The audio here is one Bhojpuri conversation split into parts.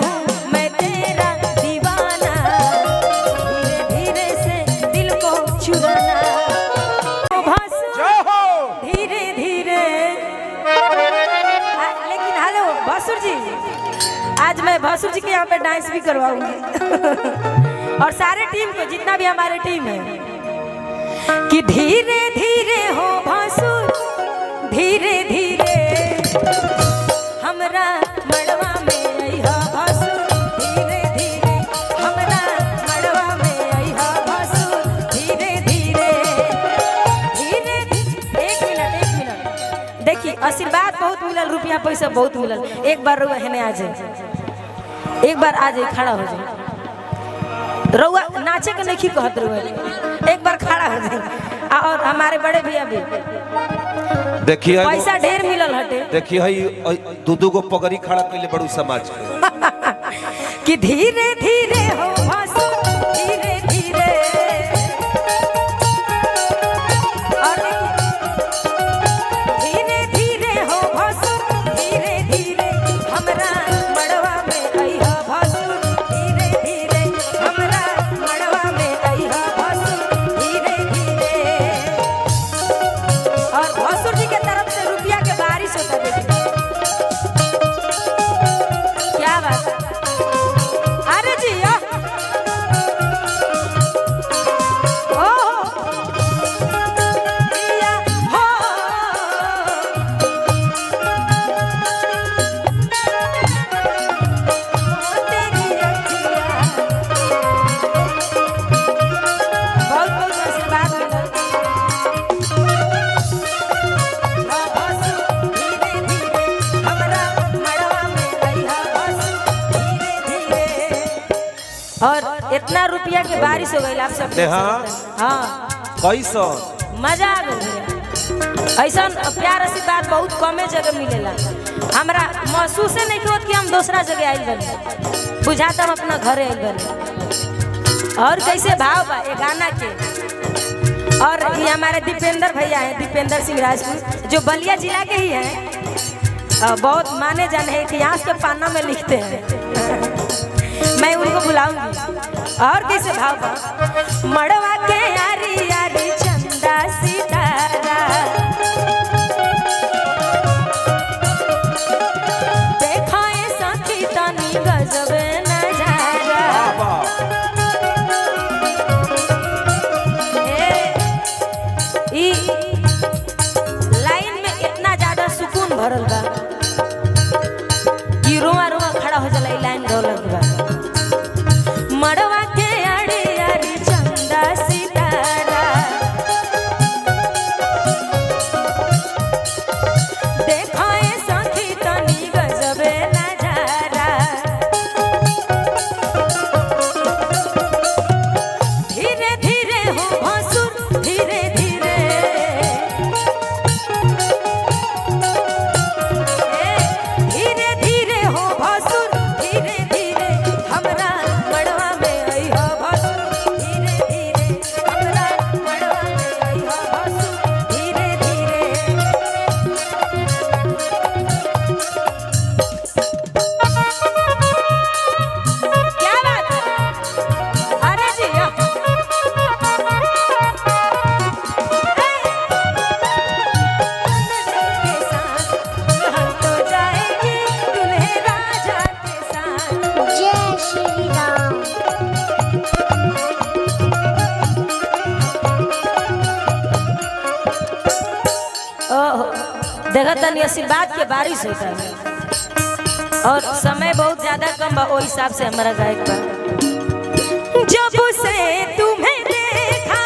हूँ मैं तेरा दीवाना, धीरे धीरे से दिल को चुराना। ओ भासुर धीरे धीरे। लेकिन हेलो भासुर जी, आज मैं भासुर जी के यहाँ पे डांस भी करवाऊंगी और सारे टीम को, जितना भी हमारे टीम है, कि धीरे धीरे हो भासुर धीरे धीरे हमरा मड़वा में अइहा भासुर, धीरे धीरे हमरा मड़वा में अइहा भासुर, धीरे धीरे धीरे। एक मिनट देखिए, आशीर्वाद बहुत मिलल, रुपया पैसा बहुत मिलल। एक बार रुआ हेने आ जाए, एक बार आ जाए, खड़ा हो जाए। रउआ नाचे के नहीं कहत रउआ, एक बार खड़ा हो जाए। और हमारे बड़े भैया भी देखिए पैसा ढेर मिलल हटे। देखिए हई दूधू को पगड़ी खड़ा कैले बड़ू समाज के कि धीरे धीरे हो भासुर धीरे धीरे। और धीरे धीरे हो भासुर धीरे धीरे हमरा मड़वा में अइहा भासुर, धीरे धीरे हमरा मड़वा में अइहा भासुर, धीरे धीरे। और भासुर जी के तरफ से रुपया के बारिश होता देखिए, क्या बात है। अरे जी और इतना रुपया के बारिश हो गई आप सब। हाँ कैसा मजा आ गई। ऐसा प्यार आशीर्वाद बहुत कमे जगह मिलेला। हमरा महसूस नहीं होत कि हम दूसरा जगह आइल बनी, बुझाता हम अपना घरे आइल बनी। और कैसे भाव बा ये गाना के। और ये हमारे दीपेंद्र भैया हैं, दीपेंद्र सिंह राजपूत, जो बलिया जिला के ही हैं, बहुत माने जाने हैं, इतिहास के पन्ना में लिखते हैं। मैं उनको बुलाऊंगी। और कैसे भाव बा, मड़वा के यारी यारी चंदा सितारा, देखाए सखी तनी गजब नजारा। ई लाइन में इतना ज्यादा सुकून भरल बा कि रोआ रोआ खड़ा हो जाला। लाइन गौलक बा, मड़वा के आड़ी आड़ी चंदा सितारा, देखाए सखी तनी गजबे नजारा। धीरे धीरे हो भासुर धीरे धीरे, धीरे धीरे हो भासुर धीरे धीरे हमरा मड़वा में अइहा भासुर, धीरे धीरे हमरा मड़वा में अइहा भासुर, धीरे धीरे। क्या बात है। अरे जी के साथ हम तो जाएंगे दुल्हे राजा के साथ। जय श्री राम। ओह देखा तनी आशीर्वाद के बारिश होता है। और समय बहुत ज्यादा कम बा, ओहि हिसाब से हमारा गायक बा। जब से तुम्हें देखा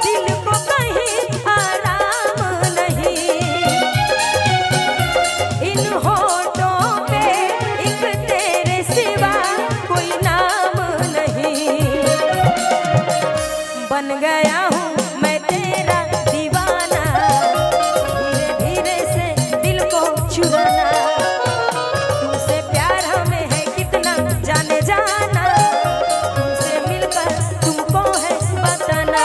दिल को कहीं आराम नहीं, इन होठों पे एक तेरे सिवा कोई नाम नहीं। बन गया हूँ मैं तेरा दीवाना, धीरे धीरे से दिल को चुराना। तुमसे प्यार हमें है कितना जाने जाना, तुमसे मिलकर तुमको है बताना।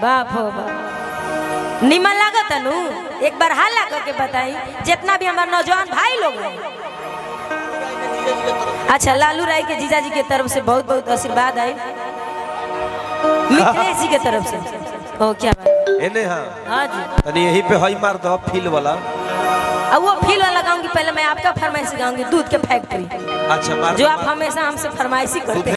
बाप हो बाप निमन लागत नु एक बार हाल लगा के बताई जितना भी हमारे नौजवान भाई लोग हैं। अच्छा लालू राय के जीजा जी के तरफ से बहुत बहुत आशीर्वाद है मिथिलेश जी के तरफ से। ओ क्या बात एने हां हाँ जी तनी यही पे हई मार दो फील वाला। अब वो फील वाला गाऊंगी पहले मैं आपका फरमाइशी गाऊंगी दूध के फैक्ट्री अच्छा मार जो आप हमेशा हमसे फरमाइशी करते हैं।